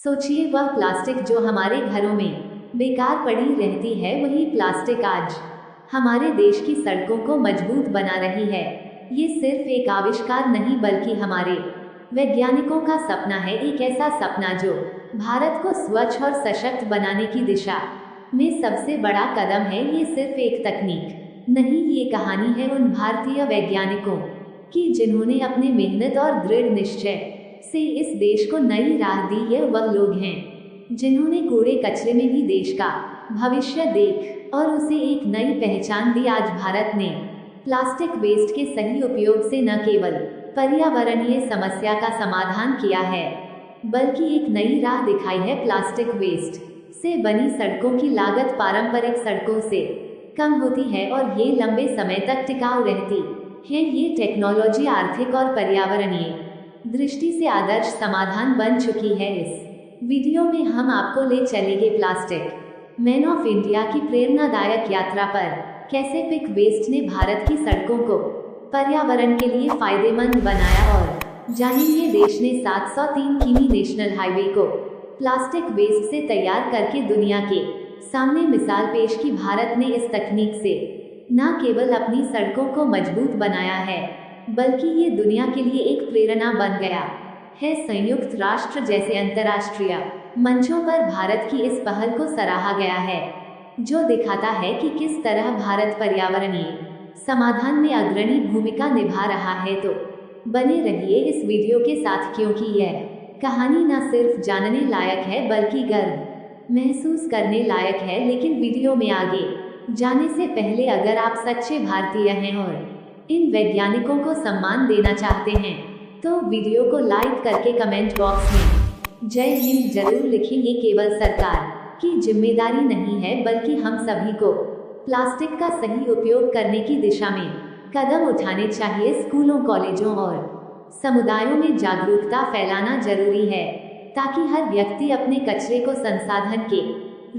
सोचिए, वह प्लास्टिक जो हमारे घरों में बेकार पड़ी रहती है, वही प्लास्टिक आज हमारे देश की सड़कों को मजबूत बना रही है। ये सिर्फ एक आविष्कार नहीं बल्कि हमारे वैज्ञानिकों का सपना है, एक ऐसा सपना जो भारत को स्वच्छ और सशक्त बनाने की दिशा में सबसे बड़ा कदम है। ये सिर्फ एक तकनीक नहीं, ये कहानी है उन भारतीय वैज्ञानिकों की जिन्होंने अपनी मेहनत और दृढ़ निश्चय से इस देश को नई राह दी। ये वह लोग हैं जिन्होंने कूड़े कचरे में भी देश का भविष्य देख और उसे एक नई पहचान दी। आज भारत ने प्लास्टिक वेस्ट के सही उपयोग से न केवल पर्यावरणीय समस्या का समाधान किया है, बल्कि एक नई राह दिखाई है। प्लास्टिक वेस्ट से बनी सड़कों की लागत पारंपरिक सड़कों से कम होती है और ये लंबे समय तक टिकाऊ रहती है। ये टेक्नोलॉजी आर्थिक और पर्यावरणीय दृष्टि से आदर्श समाधान बन चुकी है। इस वीडियो में हम आपको ले चलेंगे प्लास्टिक मैन ऑफ इंडिया की प्रेरणादायक यात्रा पर, कैसे पिक वेस्ट ने भारत की सड़कों को पर्यावरण के लिए फायदेमंद बनाया, और जानेंगे देश ने 703 किमी नेशनल हाईवे को प्लास्टिक वेस्ट से तैयार करके दुनिया के सामने मिसाल पेश की। भारत ने इस तकनीक से न केवल अपनी सड़कों को मजबूत बनाया है, बल्कि ये दुनिया के लिए एक प्रेरणा बन गया है। संयुक्त राष्ट्र जैसे अंतर्राष्ट्रीय मंचों पर भारत की इस पहल को सराहा गया है, जो दिखाता है कि किस तरह भारत पर्यावरणीय समाधान में अग्रणी भूमिका निभा रहा है। तो बने रहिए इस वीडियो के साथ, क्योंकि यह कहानी न सिर्फ जानने लायक है बल्कि गर्व महसूस करने लायक है। लेकिन वीडियो में आगे जाने से पहले, अगर आप सच्चे भारतीय हैं और इन वैज्ञानिकों को सम्मान देना चाहते हैं, तो वीडियो को लाइक करके कमेंट बॉक्स में जय हिंद जरूर लिखें। ये केवल सरकार की जिम्मेदारी नहीं है, बल्कि हम सभी को प्लास्टिक का सही उपयोग करने की दिशा में कदम उठाने चाहिए। स्कूलों, कॉलेजों और समुदायों में जागरूकता फैलाना जरूरी है, ताकि हर व्यक्ति अपने कचरे को संसाधन के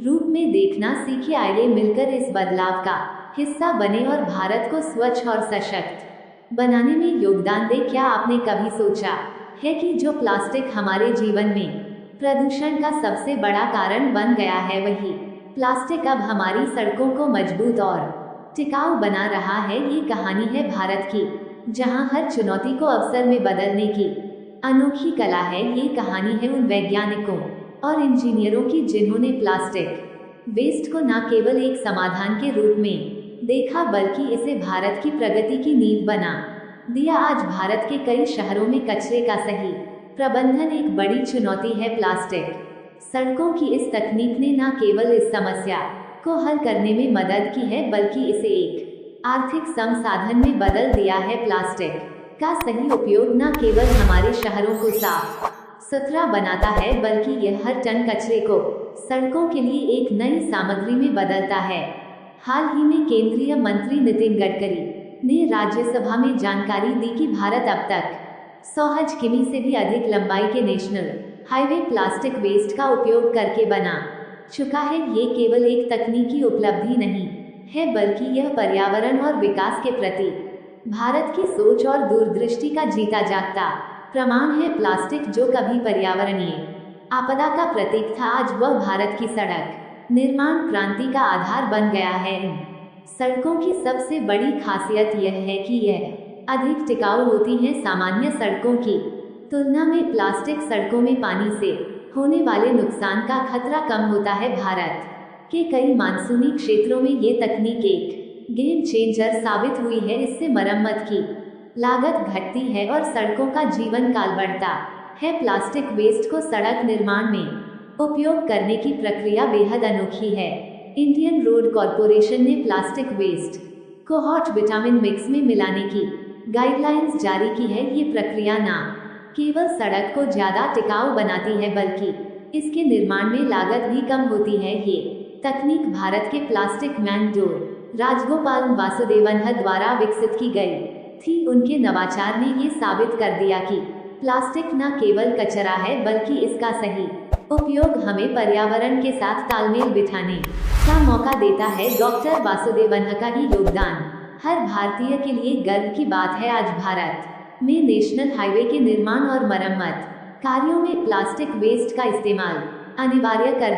रूप में देखना सीखे। आइए मिलकर इस बदलाव का हिस्सा बने और भारत को स्वच्छ और सशक्त बनाने में योगदान दे। क्या आपने कभी सोचा है कि जो प्लास्टिक हमारे जीवन में प्रदूषण का सबसे बड़ा कारण बन गया है, वही प्लास्टिक अब हमारी सड़कों को मजबूत और टिकाऊ बना रहा है। ये कहानी है भारत की, जहां हर चुनौती को अवसर में बदलने की अनोखी कला है। ये कहानी है उन वैज्ञानिकों और इंजीनियरों की जिन्होंने प्लास्टिक वेस्ट को न केवल एक समाधान के रूप में देखा, बल्कि इसे भारत की प्रगति की नींव बना दिया। आज भारत के कई शहरों में कचरे का सही प्रबंधन एक बड़ी चुनौती है। प्लास्टिक सड़कों की इस तकनीक ने न केवल इस समस्या को हल करने में मदद की है, बल्कि इसे एक आर्थिक संसाधन में बदल दिया है। प्लास्टिक का सही उपयोग न केवल हमारे शहरों को साफ सुथरा बनाता है, बल्कि यह हर टन कचरे को सड़कों के लिए एक नई सामग्री में बदलता है। हाल ही में केंद्रीय मंत्री नितिन गडकरी ने राज्यसभा में जानकारी दी कि भारत अब तक 100 किमी से भी अधिक लंबाई के नेशनल हाईवे प्लास्टिक वेस्ट का उपयोग करके बना चुका है। ये केवल एक तकनीकी उपलब्धि नहीं है, बल्कि यह पर्यावरण और विकास के प्रति भारत की सोच और दूरदृष्टि का जीता जागता प्रमाण है। प्लास्टिक जो कभी पर्यावरणीय आपदा का प्रतीक था, आज वह भारत की सड़क निर्माण क्रांति का आधार बन गया है। सड़कों की सबसे बड़ी खासियत यह है कि यह अधिक टिकाऊ होती हैं। सामान्य सड़कों की तुलना में प्लास्टिक सड़कों में पानी से होने वाले नुकसान का खतरा कम होता है। भारत के कई मानसूनी क्षेत्रों में ये तकनीक एक गेम चेंजर साबित हुई है। इससे मरम्मत की लागत घटती है और सड़कों का जीवन काल बढ़ता है। प्लास्टिक वेस्ट को सड़क निर्माण में उपयोग करने की प्रक्रिया बेहद अनोखी है। इंडियन रोड कॉरपोरेशन ने प्लास्टिक वेस्ट को हॉट विटामिन मिक्स में मिलाने की गाइडलाइंस जारी की है। ये प्रक्रिया न केवल सड़क को ज्यादा टिकाऊ बनाती है, बल्कि इसके निर्माण में लागत भी कम होती है। ये तकनीक भारत के प्लास्टिक मैन डॉ. राजगोपाल वासुदेवन द्वारा विकसित की गई थी। उनके नवाचार ने ये साबित कर दिया कि प्लास्टिक न केवल कचरा है, बल्कि इसका सही उपयोग हमें पर्यावरण के साथ तालमेल बिठाने का मौका देता है। डॉक्टर वासुदेवन का ही योगदान हर भारतीय के लिए गर्व की बात है। आज भारत में नेशनल हाईवे के निर्माण और मरम्मत कार्यों में प्लास्टिक वेस्ट का इस्तेमाल अनिवार्य कर